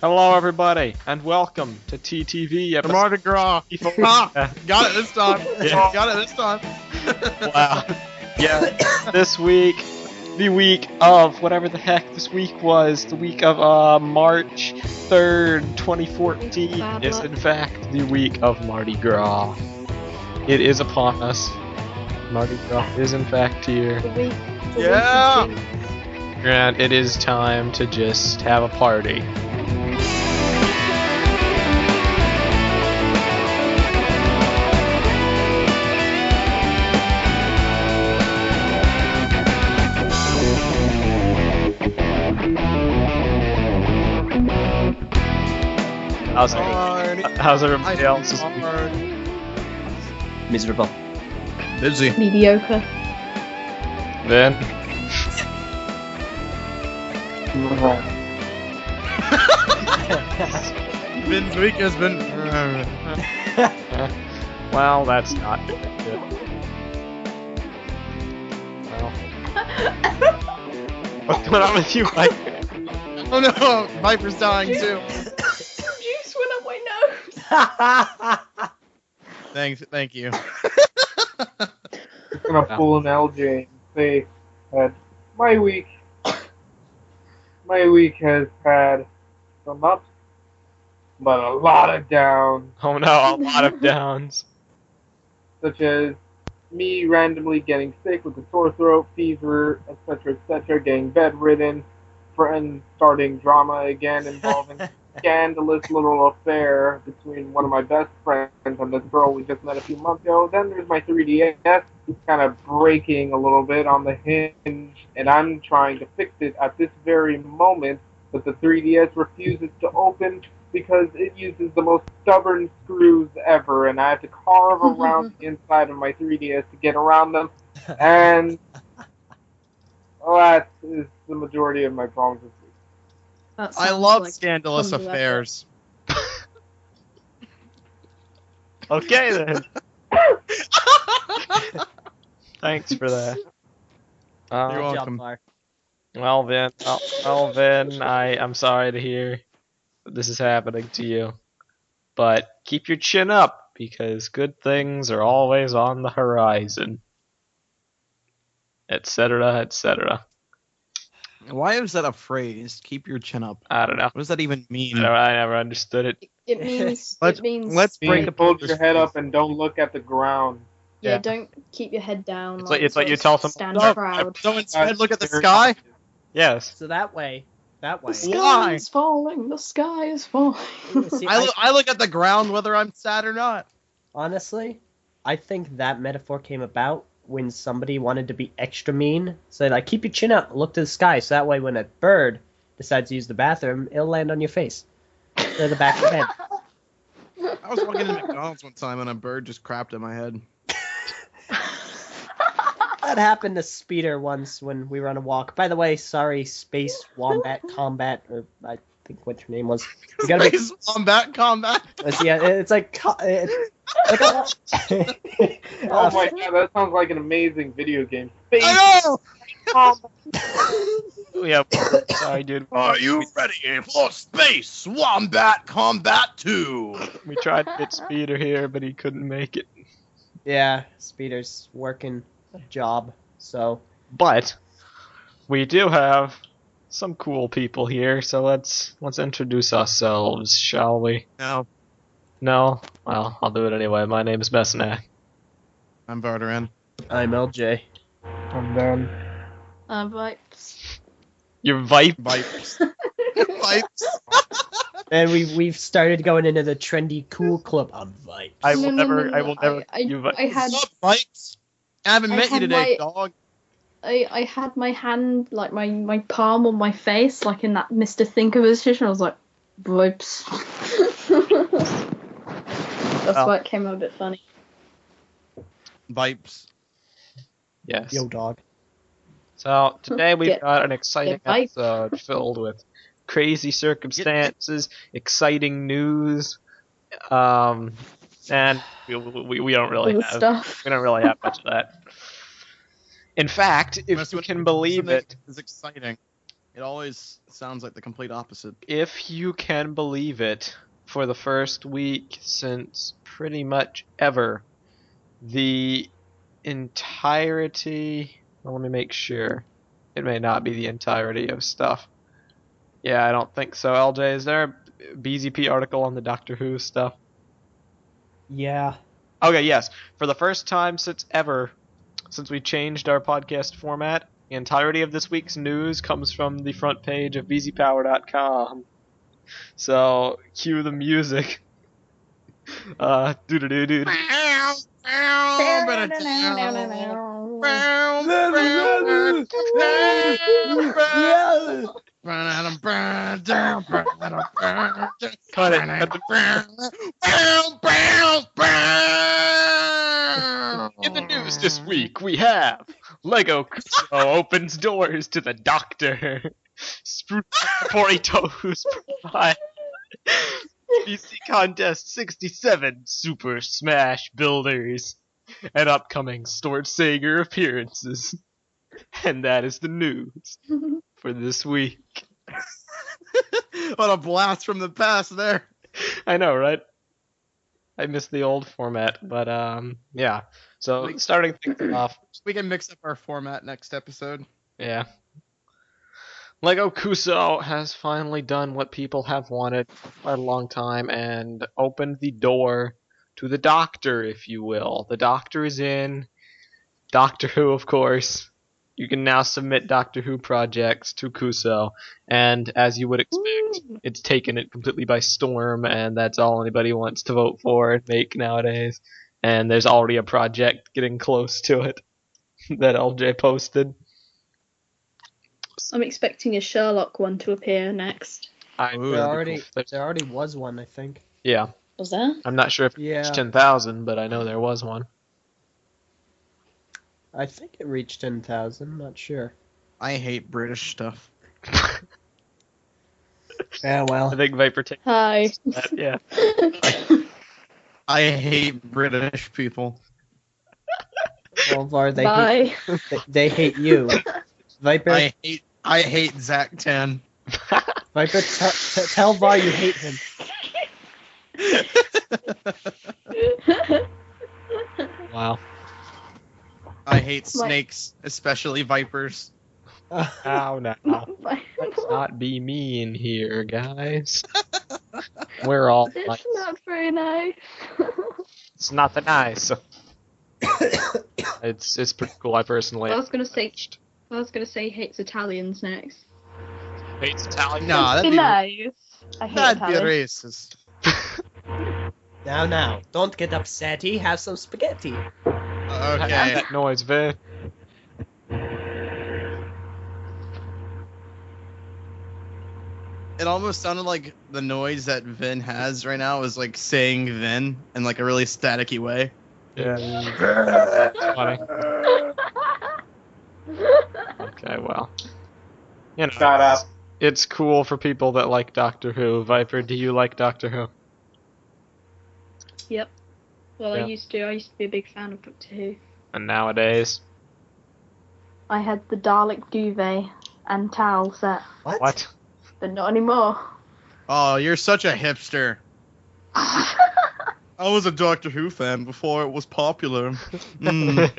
Hello, everybody, and welcome to TTV The Mardi Gras. Got it this time. Yeah. Got it this time. Wow. Yeah, this week, the week of whatever the heck this week was, the week of March 3rd, 2014, is in fact the week of Mardi Gras. It is upon us. Mardi Gras is in fact here. Yeah. And it is time to just have a party. How's everybody else this week? Miserable. Busy. Mediocre. Then? Vin's week has been. Well, that's not good. Well. What's going on with you, Mike? Oh no, Viper's dying too. Juice went up my nose. Thank you. I'm gonna pull an Eljay and say that my week has had some ups, but a lot of downs, Oh no, a lot of downs. such as me randomly getting sick with a sore throat, fever, etc., getting bedridden, friends starting drama again involving scandalous little affair between one of my best friends and this girl we just met a few months ago. Then there's my 3DS kind of breaking a little bit on the hinge, and I'm trying to fix it at this very moment, but the 3DS refuses to open because it uses the most stubborn screws ever, and I have to carve around the inside of my 3DS to get around them, and that is the majority of my problems this week. I love scandalous affairs. Okay then. Thanks for that. You're welcome. Well, Vin, I'm sorry to hear that this is happening to you. But keep your chin up, because good things are always on the horizon. Etc., etc. Why is that a phrase? Keep your chin up. I don't know. What does that even mean? I never understood it. It means. Let's break the Hold your head up and don't look at the ground. Yeah, don't keep your head down. It's like you tell someone. Stand proud. So instead, look at the sky. Yes. So that way. The Why? sky is falling. The sky is falling. See, I look at the ground whether I'm sad or not. honestly, I think that metaphor came about when somebody wanted to be extra mean. So like, keep your chin up, look to the sky, so that way when a bird decides to use the bathroom, it'll land on your face. Or the back of your head. I was walking into McDonald's one time and a bird just crapped in my head. That happened to Speeder once when we were on a walk. By the way, sorry, Space Wombat Combat, or I think what your name was. You gotta Space Wombat Combat. Yeah, it's like like a, Oh my god, that sounds like an amazing video game. Space I know! Yeah. Sorry, dude. Are you ready for Space Wombat Combat 2? We tried to get Speeder here, but he couldn't make it. yeah, Speeder's working a job, so But we do have some cool people here, so let's introduce ourselves, shall we? No, No? Well, I'll do it anyway. My name is Mesonak. I'm Barteran. I'm LJ. I'm done. Vibes. You're Vipe? Vipes. Vipes. And we've started going into the trendy cool club of vibes. I will No. never. I had. What's up, Vipes? I haven't I met you had today, my- dog. I had my hand, like my palm on my face, like in that Mr. Thinker position. I was like, vibes. That's why it came out a bit funny. Vipes. Yes. Yo, dog. So today we've Get- got an exciting get Vipe. episode filled with crazy circumstances, exciting news, and we don't really Cool have stuff. we don't really have much of that. In fact, if you can believe it, is exciting. It always sounds like the complete opposite. If you can believe it, for the first week since pretty much ever, the entirety... Well, let me make sure. It may not be the entirety of stuff. Yeah, I don't think so. LJ, is there a BZP article on the Doctor Who stuff? Yeah. Okay, yes. For the first time since we changed our podcast format, the entirety of this week's news comes from the front page of BZPower.com. So, cue the music. Do-do-do-do. Cut it. In the news this week, we have Lego Cuusoo opens doors to the Doctor. Burritos provide BC Contest 67 Super Smash Builders and upcoming Stuart Sayger appearances. And that is the news for this week. What a blast from the past there. I know, right? I miss the old format, but yeah. So starting things off, We can mix up our format next episode. yeah. Lego Cuusoo has finally done what people have wanted for a long time and opened the door to the Doctor, if you will. The Doctor is in. Doctor Who, of course. You can now submit Doctor Who projects to Cuusoo, and as you would expect, it's taken it completely by storm, and that's all anybody wants to vote for and make nowadays. And there's already a project getting close to it that LJ posted. I'm expecting a Sherlock one to appear next. Ooh, There that'd be already was one, I think. Yeah. Was there? I'm not sure if Yeah. it's 10,000, but I know there was one. I think it reached 10,000, not sure. I hate British stuff. Yeah, well. I think Viper takes Hi. that, yeah. I hate British people. Volvar, Bye. they hate you. Viper, I hate Zach 10. Viper, tell Var you hate him. Wow. I hate snakes, especially vipers. Oh, no. Let's not be mean here, guys. We're all It's nice. not very nice. It's not that nice. It's pretty cool. I personally I was gonna say he hates Italians next. hates Italian. Nah, that'd Be be, nice. I hate that'd be Italians. racist. Now, don't get upsetty. Have some spaghetti. Okay. That noise, Vin. It almost sounded like the noise that Vin has right now is like saying Vin in like a really staticky way. Yeah. Funny. Okay, well. You know, Shut up. it's cool for people that like Doctor Who. Viper, do you like Doctor Who? Yep. Well, Yeah. I used to be a big fan of Doctor Who. And nowadays? I had the Dalek duvet and towel set, What? but not anymore. Oh, you're such a hipster. I was a Doctor Who fan before it was popular. Mm.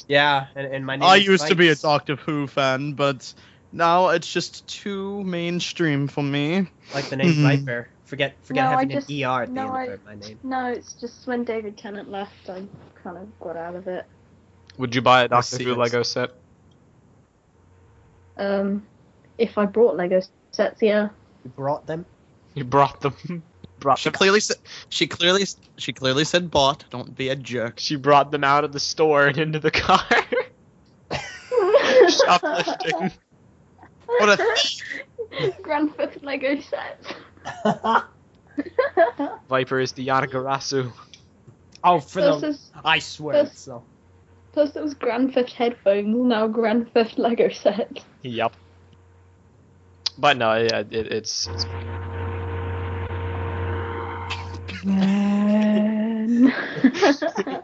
Yeah, and my name I is used to be a Vikes. Doctor Who fan, but now it's just too mainstream for me. Like the name Mhm. Viper. Forget No, I having just- an ER at the no, end of my name. No, it's just when David Tennant left, I kind of got out of it. Would you buy a I Doctor see Who it. Lego set? If I brought Lego sets, yeah. You brought them? You brought them. She clearly said bought. Don't be a jerk. She brought them out of the store and into the car. Shoplifting. What a Grand Theft Lego sets. Viper is the Yanagarasu. Oh, for Plus, the... there's, I swear Plus- it's so. plus there was Grand Theft headphones, now Grand Theft Lego set. Yep. But no, yeah, it's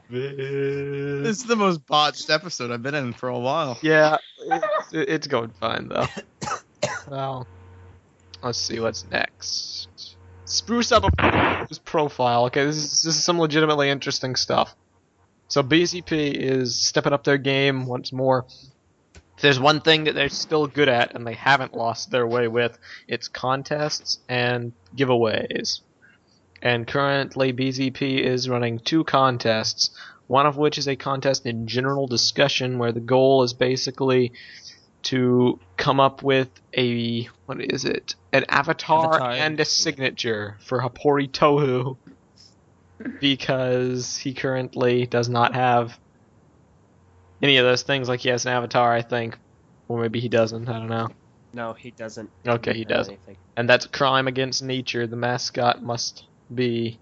This is the most botched episode I've been in for a while. yeah, it's going fine though. Well, let's see what's next. Spruce up his profile. Okay, this is some legitimately interesting stuff. So BZP is stepping up their game once more. If there's one thing that they're still good at and they haven't lost their way with, it's contests and giveaways. And currently BZP is running 2 contests, one of which is a contest in general discussion where the goal is basically to come up with an avatar and a signature for Hapori Tohu, because he currently does not have any of those things. Like, he has an avatar, I think, or maybe he doesn't, I don't know. No, he doesn't. Okay, he doesn't. And that's a crime against nature. The mascot must be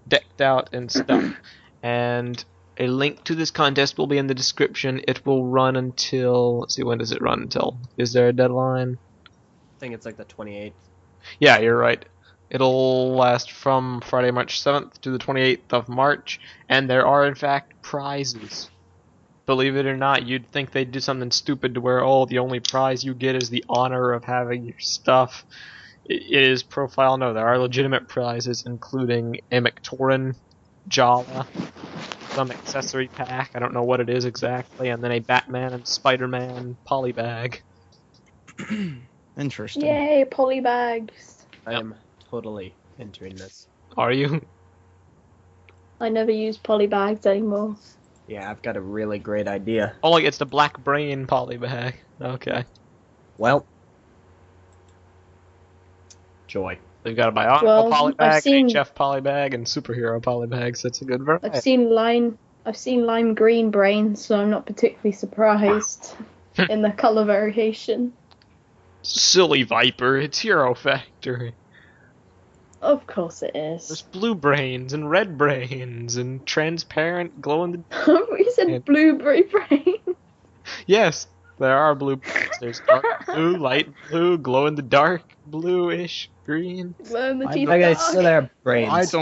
decked out and stuff. And a link to this contest will be in the description. It will run until... Let's see, when does it run until? Is there a deadline? I think it's like the 28th. Yeah, you're right. It'll last from Friday, March 7th to the 28th of March. And there are, in fact, prizes. Believe it or not, you'd think they'd do something stupid to where, oh, the only prize you get is the honor of having your stuff. It is profile. No, there are legitimate prizes, including a McTaurin Jala, some accessory pack, I don't know what it is exactly, and then a Batman and Spider-Man polybag. Interesting. Yay, polybags. I am totally entering this. Are you? I never use polybags anymore. Yeah, I've got a really great idea. Oh, like it's the Black Brain polybag. Okay. Well, joy. They've got a Bionicle Well, polybag, I've seen- HF polybag, and superhero polybags. That's a good variety. I've seen lime green brains, so I'm not particularly surprised in the color variation. Silly Viper, it's Hero Factory. Of course it There's is. blue brains and red brains and transparent glow in the... You said blueberry brain. Yes, there are blue brains. There's dark blue, light blue, glow in the dark, bluish, green. Glow in the teeth Okay, dark. so there are brains.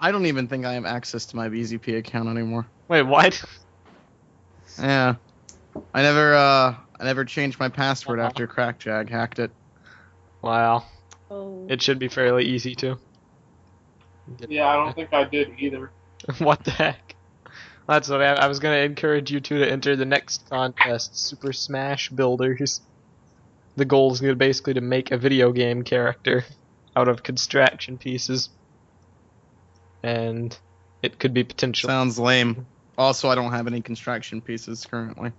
I don't even think I have access to my BZP account anymore. Wait, what? Yeah. I never changed my password after Crackjag hacked it. Wow. Oh. It should be fairly easy to. Yeah, I don't think I did either. What the heck? That's what I was going to encourage you two to enter the next contest, Super Smash Builders. The goal is basically to make a video game character out of construction pieces. And it could be potential. Sounds lame. Also, I don't have any construction pieces currently.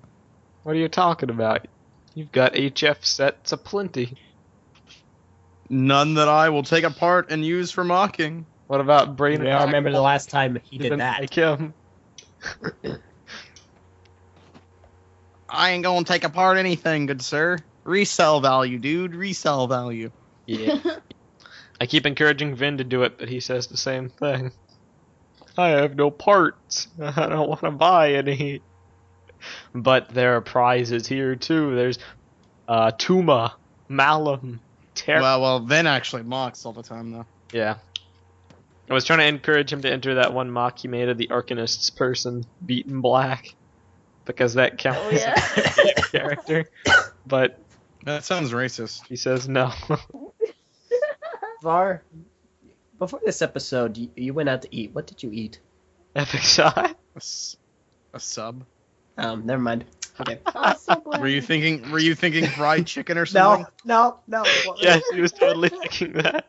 What are you talking about? You've got HF sets aplenty. None that I will take apart and use for mocking. What about Brain? Yeah, I remember the last time he Didn't did that. Like him. I ain't gonna take apart anything, good sir. Resell value, dude. Resell value. Yeah. I keep encouraging Vin to do it, but he says the same thing. I have no parts. I don't want to buy any. But there are prizes here too. There's Tuma, Malum, Terra. Well, Vin actually mocks all the time, though. Yeah. I was trying to encourage him to enter that one mock he made of the Arcanist's person, beaten black, because that counts Oh, yeah. as a character. But That sounds racist. he says no. Var, before this episode, you went out to eat. What did you eat? Epic shot. A sub? Never mind. Okay. Oh, Subway. Were you thinking fried chicken or something? No. Yes, he was totally thinking that.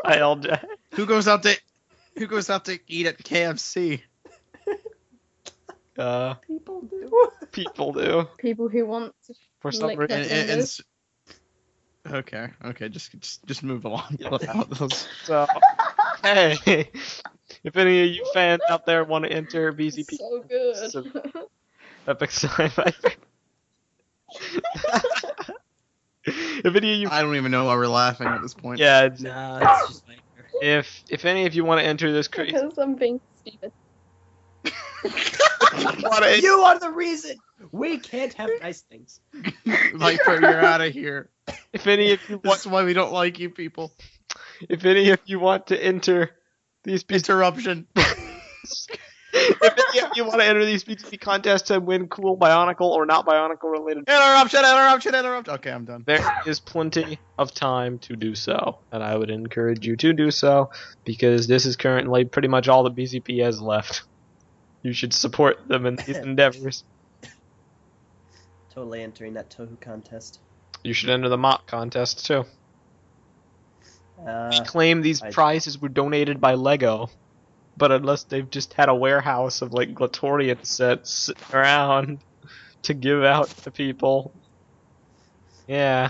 Hi, Eljay. Who goes out to eat at KFC? People do. People do. People who want to For some lick reason. their fingers. Okay, just move along without those. So, hey, if any of you fans out there want to enter BZP, So good. Epic Sci-Fi. If any of you, I don't even know why we're laughing at this point. yeah, No, it's just like... if any of you want to enter this crazy, Because I'm being stupid. You are the reason we can't have nice things. Viper, you're out of here. if any of you want, That's why we don't like you people. if any of you want to enter these pieces, Interruption. If any of you want to enter these BZP contests and win cool Bionicle or not Bionicle related, Interruption. Okay, I'm done. there is plenty of time to do so, and I would encourage you to do so because this is currently pretty much all that BZP has left. You should support them in these endeavors. Totally entering that Tohu contest. You should enter the mock contest too. Uh, Claim these prizes were donated by Lego, but unless they've just had a warehouse of like Glatorian sets sitting around to give out to people, yeah,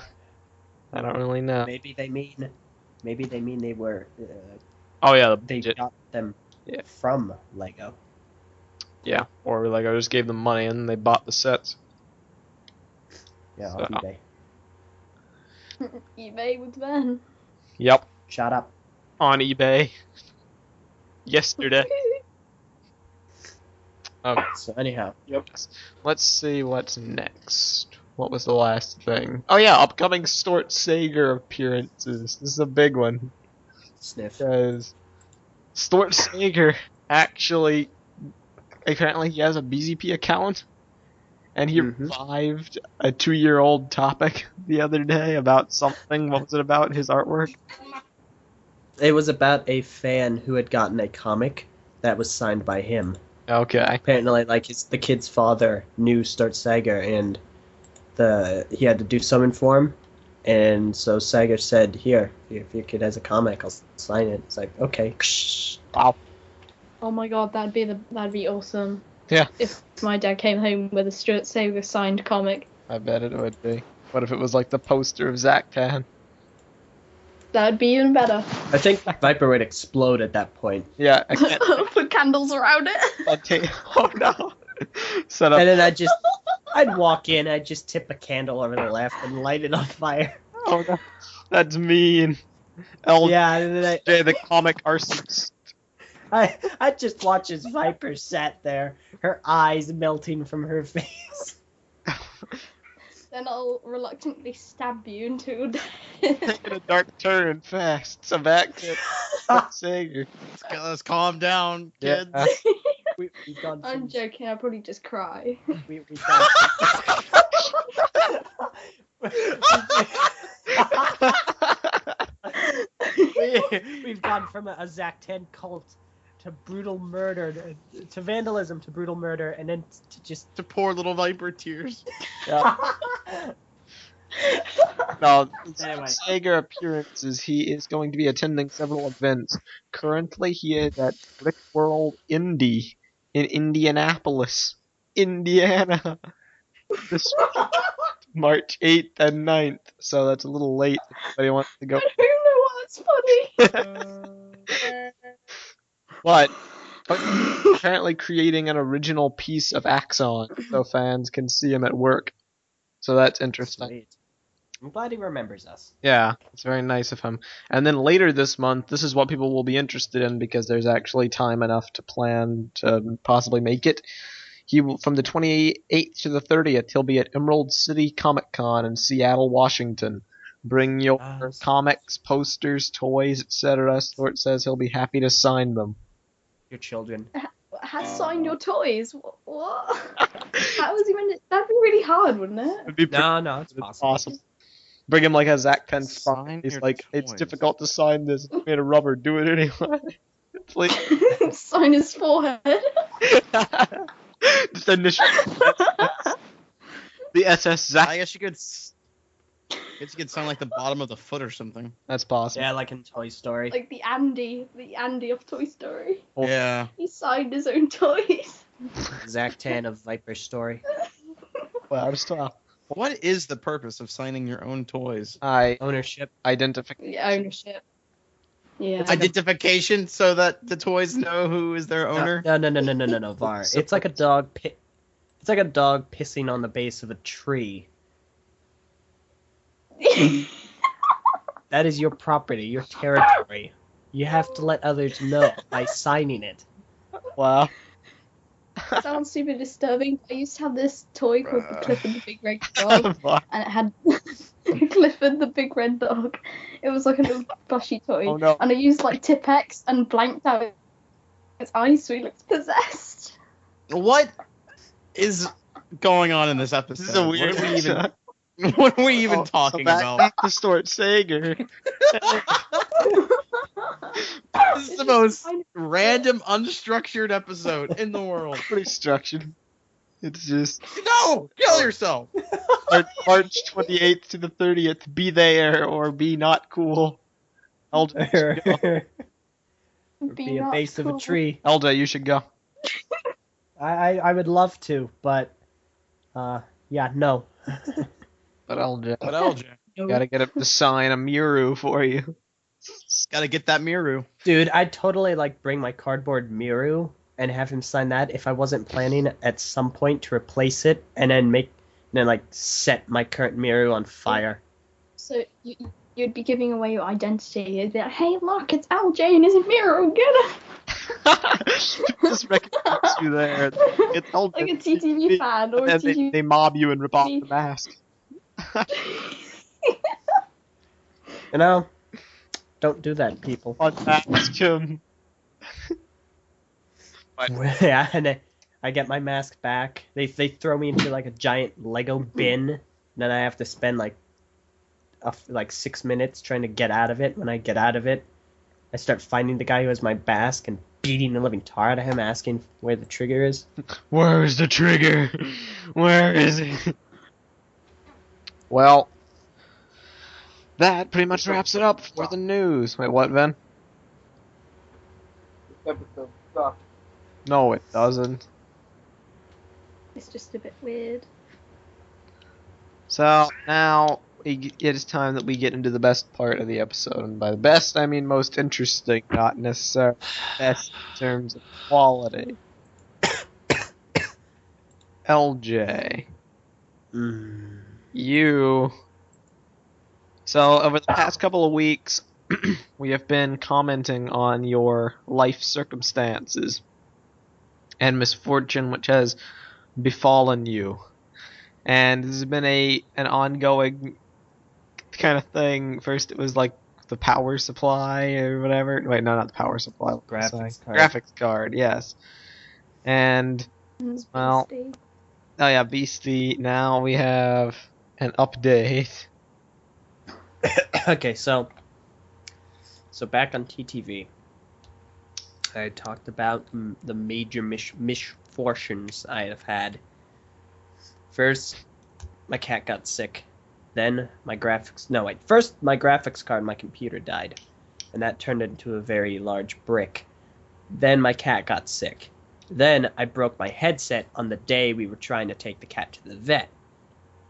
I don't really know. maybe they mean they were. Oh yeah, They got them Yeah. from Lego. yeah, or Lego just gave them money and they bought the sets. Yeah, So- off eBay. eBay with Ben. Yep, Shut up. on eBay yesterday. Okay. So anyhow, Let's see what's next. What was the last thing? Oh yeah, upcoming Stuart Sayger appearances. This is a big one sniff. because Stuart Sayger actually, apparently he has a BZP account, and he Mhm. revived a 2-year-old topic the other day about something. What was it about? His artwork? It was about a fan who had gotten a comic that was signed by him. Okay. Apparently, like the kid's father knew Stuart Sayger, and he had to do something for him, and so Sayger said, "Here, if your kid has a comic, I'll sign it." It's like, okay. Wow. Oh my god, that'd be awesome. Yeah. If my dad came home with a Stuart Sayger signed comic, I bet it would be. What if it was like the poster of Zach-Tan? that'd be even better. I think Viper would explode at that point, Yeah, I can't. Put candles around it. Okay. Oh no. Set up. and then I'd walk in, I'd just tip a candle over the left and light it on fire. Oh no. That's mean. Eljay, Yeah, and then the comic arsonist. I just watch as Viper sat there, her eyes melting from her face. Then I'll reluctantly stab you into Taking a dark turn fast. So back to Sayger. Let's calm down, kids. Yeah. We've gone I'm from, joking, I'll probably just cry. we've gone we've gone from a Zach-Tan cult to brutal murder, to vandalism, to brutal murder, and then to just... To poor little Viper tears. Yeah. No, Anyway. Sayger appearances. He is going to be attending several events. Currently, he is at Brick World Indie in Indianapolis, Indiana. This March 8th and 9th. So that's a little late if anybody wants to go. I don't know what's funny. But apparently creating an original piece of Axon so fans can see him at work. So that's interesting. Sweet. I'm glad he remembers us. Yeah, it's very nice of him. And then later this month, this is what people will be interested in because there's actually time enough to plan to possibly make it. He will, from the 28th to the 30th, he'll be at Emerald City Comic Con in Seattle, Washington. Bring your comics, posters, toys, etc. Stuart says he'll be happy to sign them. Your children. Has signed your toys? What? How was he meant to... That'd be really hard, wouldn't it? It'd be No, it's possible. awesome. Bring him like a Zach-Tan spot. Sign He's your like, it's toys. difficult to sign this. It's made of rubber. Do it anyway. Please. Sign his forehead. Just initial. The SS Zach. I guess you could sound like the bottom of the foot or something. That's possible. Yeah, like in Toy Story. Like the Andy of Toy Story. Oh. Yeah. He signed his own toys. Zach-Tan of Viper Story. Well, I'm still. What is the purpose of signing your own toys? Ownership. Identification. The ownership. Yeah. Identification, so that the toys know who is their owner. No, Var. It's like a dog. It's like a dog pissing on the base of a tree. That is your property, your territory. You have to let others know by signing it. Wow. Sounds super disturbing. I used to have this toy called the Clifford the Big Red Dog, and it had Clifford the Big Red Dog. It was like a little plushy toy, Oh no. and I used like Tipex and blanked out His eyes looks possessed. What is going on in this episode? This is a weird What are we even talking about? Back to Stuart Sayger. This is the most random, unstructured episode in the world. Pretty structured. It's just No! Kill yourself! March 28th to the 30th. Be there or be not cool. Eljay, Be a base of a tree. Eljay, you should go. I would love to, but yeah, no. But Eljay, No. gotta get up to sign a Miru for you. Gotta get that Miru. Dude, I'd totally bring my cardboard Miru and have him sign that if I wasn't planning at some point to replace it and then set my current Miru on fire. So you'd be giving away your identity. You'd be like, hey, look, it's Eljay and his mirror. Get him. Just recognize you there. It's Eljay. Like a TTV fan or And a then TTV. they mob you and rip off the mask. You know? Don't do that, people. Unmask him. Yeah, and I get my mask back. They throw me into a giant Lego bin. And then I have to spend 6 minutes trying to get out of it. When I get out of it, I start finding the guy who has my mask and beating the living tar out of him, asking where the trigger is. Where's the trigger? Where is it? Well, that pretty much wraps it up for the news. Wait, what, Ben? This episode sucks. No, it doesn't. It's just a bit weird. So, now it is time that we get into the best part of the episode. And by the best, I mean most interesting, not necessarily best in terms of quality. Eljay. You. So, over the past couple of weeks, we have been commenting on your life circumstances and misfortune which has befallen you. And this has been an ongoing kind of thing. First it was the power supply or whatever. Wait, no, not the power supply. Graphics card. Graphics card, yes. And, well, Beastie. oh yeah, Beastie. Now we have an update. Okay, so back on TTV, I talked about the major misfortunes I have had. First, my cat got sick. Then my first my graphics card, my computer died, and that turned into a very large brick. Then my cat got sick. Then I broke my headset on the day we were trying to take the cat to the vet.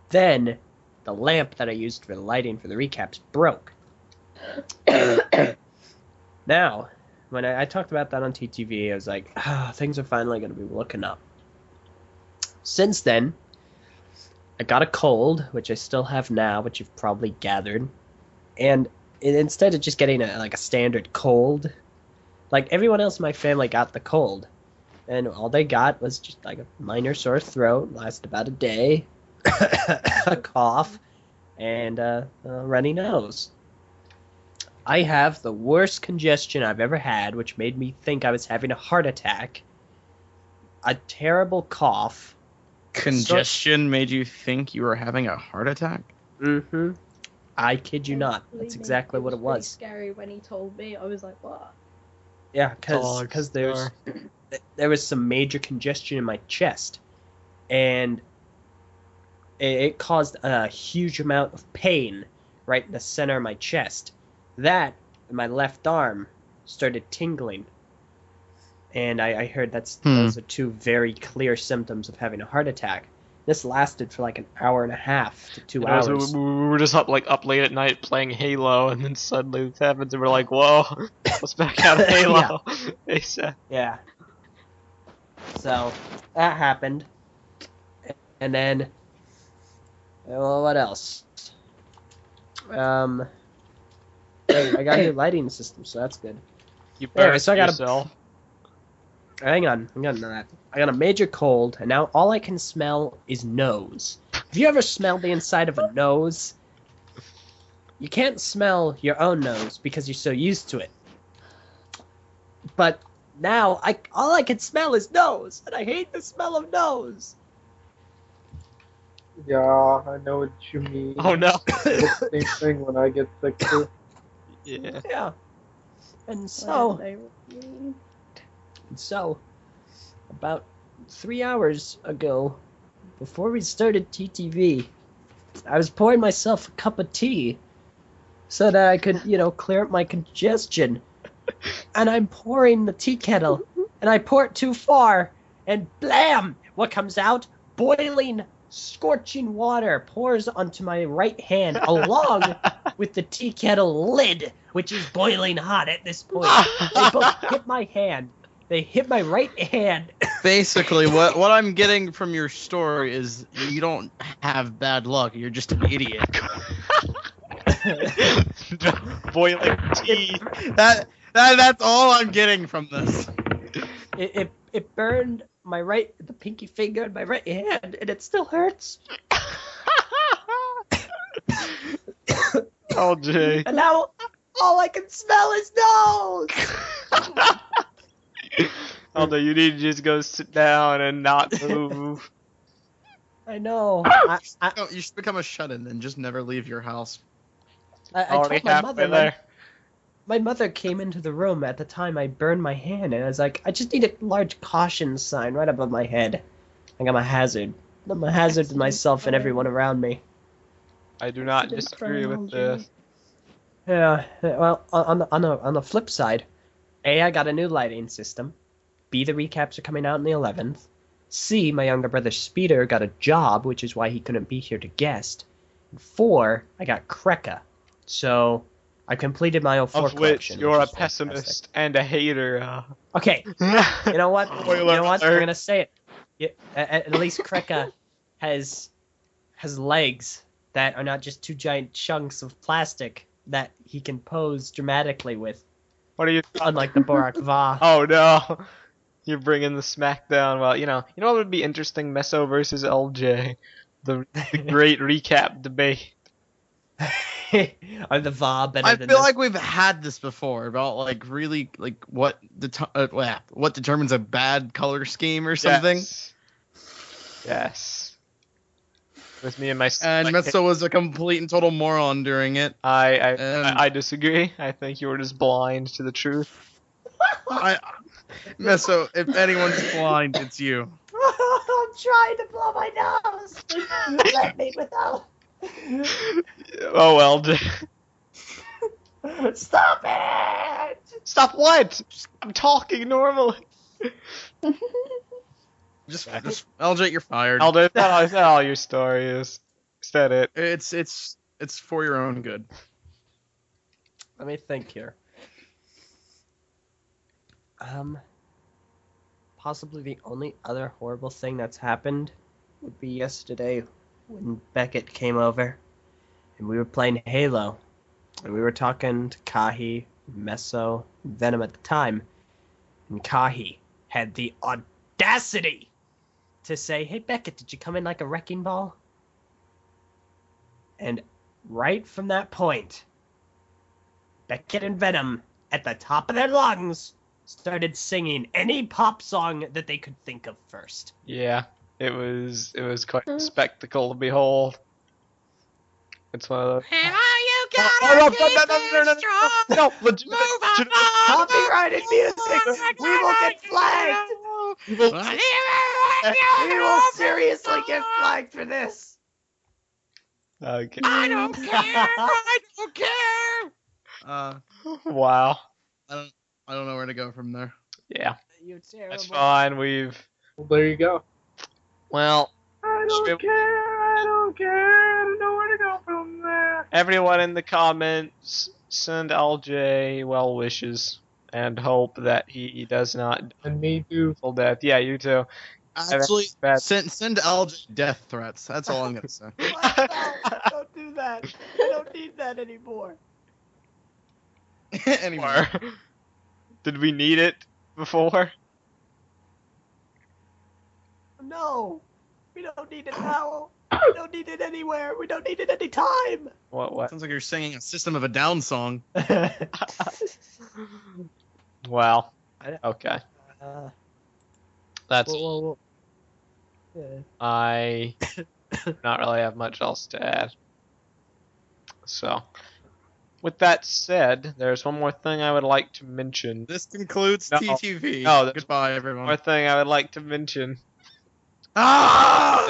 Then the lamp that I used for the lighting for the recaps broke. Now, when I talked about that on TTV, I was like, things are finally going to be looking up. Since then, I got a cold, which I still have now, which you've probably gathered. And instead of just getting a standard cold, everyone else in my family got the cold. And all they got was just a minor sore throat, lasted about a day, a cough, and a runny nose. I have the worst congestion I've ever had, which made me think I was having a heart attack, a terrible cough. Congestion made you think you were having a heart attack? Mm-hmm. I kid you not. Believe That's me, exactly what it really was. Scary when he told me. I was like, what? Yeah, because there was some major congestion in my chest, and it caused a huge amount of pain right in the center of my chest. That and my left arm started tingling, and I heard those are two very clear symptoms of having a heart attack. This lasted for an hour and a half to 2 hours. So we were just up late at night playing Halo, and then suddenly this happens, and we're like, "Whoa, let's back out of Halo." Yeah. So that happened, and then, well, what else? I got a new lighting system, so that's good. You better Anyway, so I got yourself. Hang on. I got a major cold, and now all I can smell is nose. Have you ever smelled the inside of a nose? You can't smell your own nose because you're so used to it. But Now, all I can smell is nose, and I hate the smell of nose. Yeah, I know what you mean. Oh no. It's the same thing when I get sick too. Yeah. Yeah. And Well, so, they were mean. about 3 hours ago, before we started TTV, I was pouring myself a cup of tea so that I could, clear up my congestion. And I'm pouring the tea kettle, and I pour it too far, and blam! What comes out? Boiling, scorching water pours onto my right hand, along with the tea kettle lid, which is boiling hot at this point. They both hit my hand. They hit my right hand. Basically, what I'm getting from your story is you don't have bad luck. You're just an idiot. Boiling tea. That's all I'm getting from this. It burned the pinky finger in my right hand, and it still hurts. Eljay. And now all I can smell is nose. Eljay, you need to just go sit down and not move. I know. No, you should become a shut-in and just never leave your house. I Already told my halfway mother. there. My mother came into the room at the time I burned my hand, and I was like, I just need a large caution sign right above my head. Like I'm a hazard. I'm a hazard to myself and everyone around me. I do not Accident disagree with prone, this. Yeah. Well, on the flip side, A, I got a new lighting system. B, the recaps are coming out on the 11th. C, my younger brother Speeder got a job, which is why he couldn't be here to guest. And 4, I got Kreka. So I completed my 04 Of which collection. you're a is fantastic. pessimist and a hater. Okay, you know what? Spoiler You know what? I'm alert. gonna say it. Yeah, at least Kreka has legs that are not just two giant chunks of plastic that he can pose dramatically with, What are you? unlike the Borak Va. Oh no! You're bringing the smackdown. Well, you know what would be interesting? Meso versus Eljay, the great recap debate. Are the Va better I than feel this? like we've had this before about really what determines a bad color scheme or something. Yes. With me and my. And Metso was a complete and total moron during it. I disagree. I think you were just blind to the truth. Meso, if anyone's blind, it's you. I'm trying to blow my nose. Let me without. Oh well. Stop it! Stop what? I'm talking normally. Just Eljay, you're fired. Eljay, that's not all your story is. Is that it? It's for your own good. Let me think here. Possibly the only other horrible thing that's happened would be yesterday when Beckett came over and we were playing Halo and we were talking to Kahi, Meso, Venom at the time, and Kahi had the audacity to say, "Hey Beckett, did you come in like a wrecking ball?" And right from that point, Beckett and Venom, at the top of their lungs, started singing any pop song that they could think of first. Yeah, it was quite a spectacle to behold. It's one of those. And all you gotta keep No, legit. Copyrighted music! We will get flagged! We will seriously get flagged for this! Okay. I don't care. I don't care. Wow. I don't know where to go from there. Yeah, You terrible. that's fine. Well, there you go. well, I don't care. I don't care. I don't know where to go from there. everyone in the comments, send Eljay well wishes and hope that he does not And me too. full death. Yeah, you too. Actually, Bad. send Eljay death threats. That's all I'm gonna say. No, don't do that. I don't need that anymore. Anyway. Did we need it before? No. We don't need it now. We don't need it anywhere. We don't need it anytime. What? Sounds like you're singing a System of a Down song. Well, Okay. Uh, That's well, yeah. I not really have much else to add. So, with that said, there's one more thing I would like to mention. This concludes No. TTV. No, there's Goodbye, One everyone. more thing I would like to mention. Ah!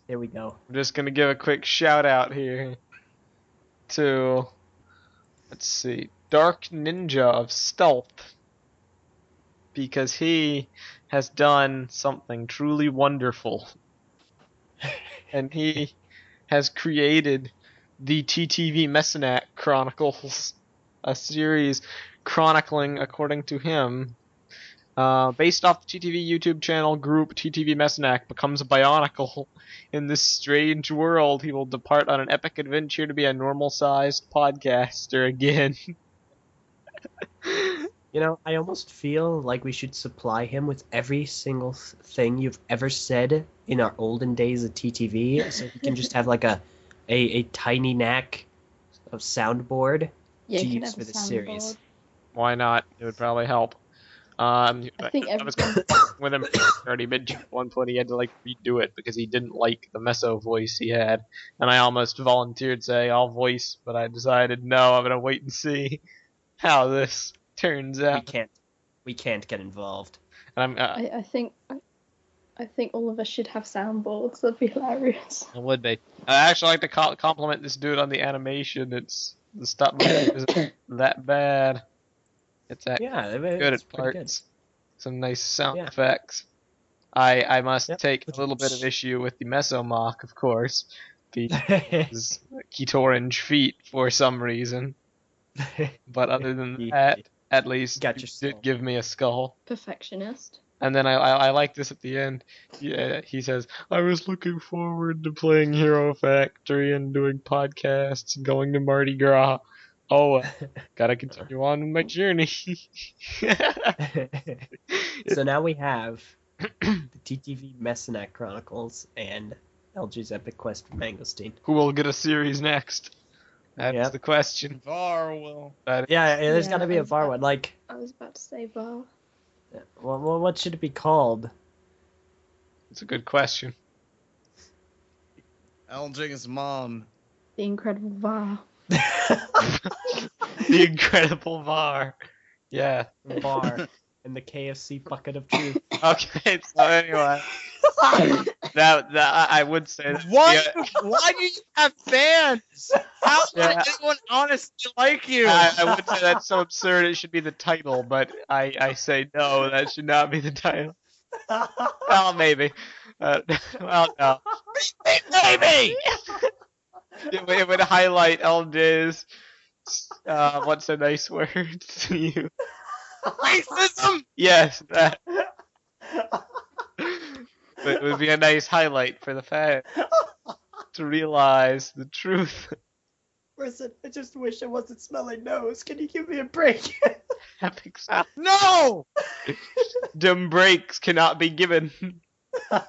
Here we go. I'm just gonna give a quick shout out here to, let's see, DarkNinjaofStealth, because he has done something truly wonderful, and he has created the TTV Mesonak Chronicles, a series chronicling, according to him, based off the TTV YouTube channel group TTV Mesonak becomes a Bionicle. In this strange world, he will depart on an epic adventure to be a normal-sized podcaster again. You know, I almost feel like we should supply him with every single thing you've ever said in our olden days of TTV, so he can just have like a tiny knack of soundboard Yeah, to you can use have for a this series. soundboard. Why not? It would probably help. I think I was going with him. Already mentioned at one point he had to like redo it because he didn't like the Meso voice he had, and I almost volunteered saying I'll voice, but I decided no, I'm gonna wait and see how this turns out. We can't get involved. And I think all of us should have soundboards. That'd be hilarious. it would be. I actually like to compliment this dude on the animation. It's the stop motion isn't that bad. It's actually good it's at pretty parts. Some nice sound Yeah. effects. I must Yep. take a little bit of issue with the Mesomock, of course, good. because Keytorange feet for some reason. But other than that, at least Got you your skull. did give me a skull. Perfectionist. And then I like this at the end. Yeah, he says, I was looking forward to playing Hero Factory and doing podcasts and going to Mardi Gras. Oh, gotta continue on with my journey. So now we have the TTV Mesonak Chronicles and Eljay's Epic Quest for Mangosteen. Who will get a series next? That's Yep. the question. Var will. Yeah, there's Yeah, got to be a I was VAR about- one. Like, I was about to say Val. well, what should it be called? It's a good question. Eljay's mom. The Incredible Val. The Incredible VAR. Yeah. VAR and the KFC bucket of truth. Okay, so anyway. that I would say that. Why? Yeah, Why do you have fans? How Yeah. would anyone honestly like you? I would say that's so absurd it should be the title, but I say no, that should not be the title. Well, maybe. Well, no. Baby! It would highlight Eljay's, what's a nice word to you? Racism! Yes, that. But it would be a nice highlight for the fans to realize the truth. Listen, I just wish I wasn't smelling nose. Can you give me a break? Epic sound. No! Dim breaks cannot be given. In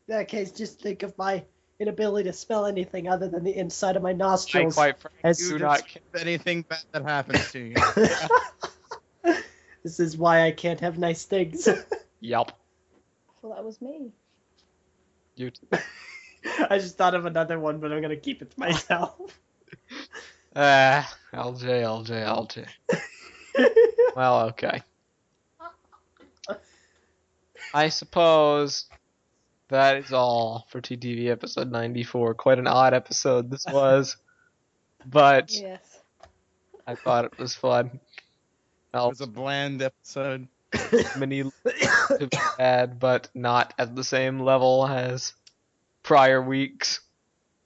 that case, just think of my inability to smell anything other than the inside of my I nostrils. quite frankly As do You not. anything bad that happens to you. This is why I can't have nice things. Yup. I thought that was me. You. I just thought of another one, but I'm gonna keep it to myself. LJ. Well, okay. I suppose that is all for TTV episode 94. Quite an odd episode this was, but Yes. I thought it was fun. It was a bland episode. Many to be had, but not at the same level as prior weeks.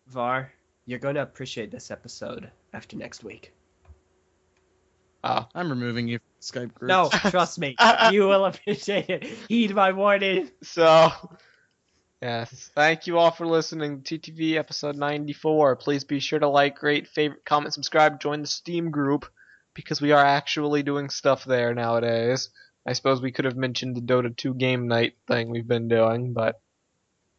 VAR, you're going to appreciate this episode after next week. Oh. I'm removing you from Skype group. No, trust me. You will appreciate it. Heed my warning. So, yes, thank you all for listening to TTV episode 94. Please be sure to like, rate, favorite, comment, subscribe, join the Steam group, because we are actually doing stuff there nowadays. I suppose we could have mentioned the Dota 2 game night thing we've been doing, but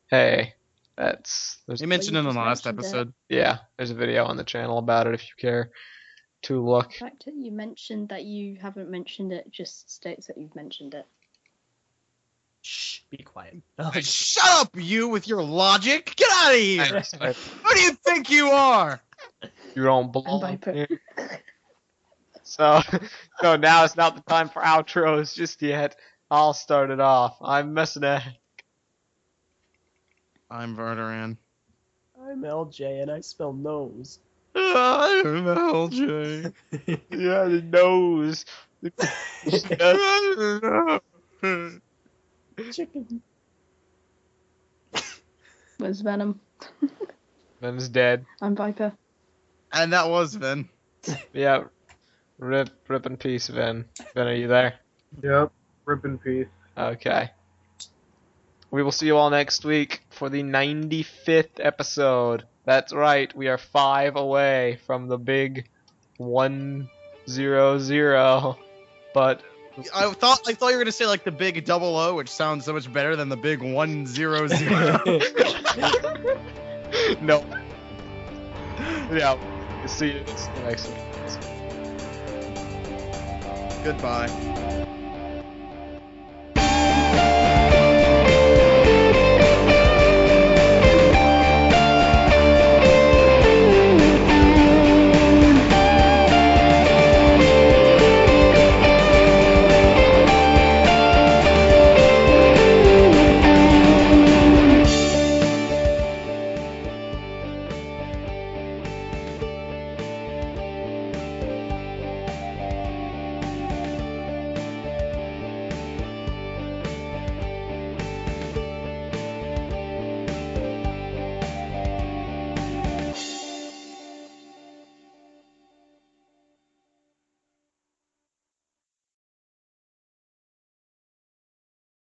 hey, there's You mentioned it in the last mentioned it. episode. yeah, there's a video on the channel about it if you care. to look. The fact that you mentioned that you haven't mentioned it just states that you've mentioned it. Shh, be quiet. Shut up, you, with your logic. Get out of here. Who do you think you are? You don't And belong Viper. here. So now it's not the time for outros just yet. I'll start it off. I'm Mesonak. I'm Verderan. I'm Eljay and I spell nose. I'm Eljay. Yeah, the nose. Chicken. Where's Venom? Venom's dead. I'm Viper. And that was Vin. Yeah. Rip in peace, Vin. Vin, are you there? Yep. Rip in peace. Okay. We will see you all next week for the 95th episode. That's right, we are 5 away from the big 100. But I thought you were gonna say like the big 00, which sounds so much better than the big 100. no. Yeah. See you next week. Goodbye.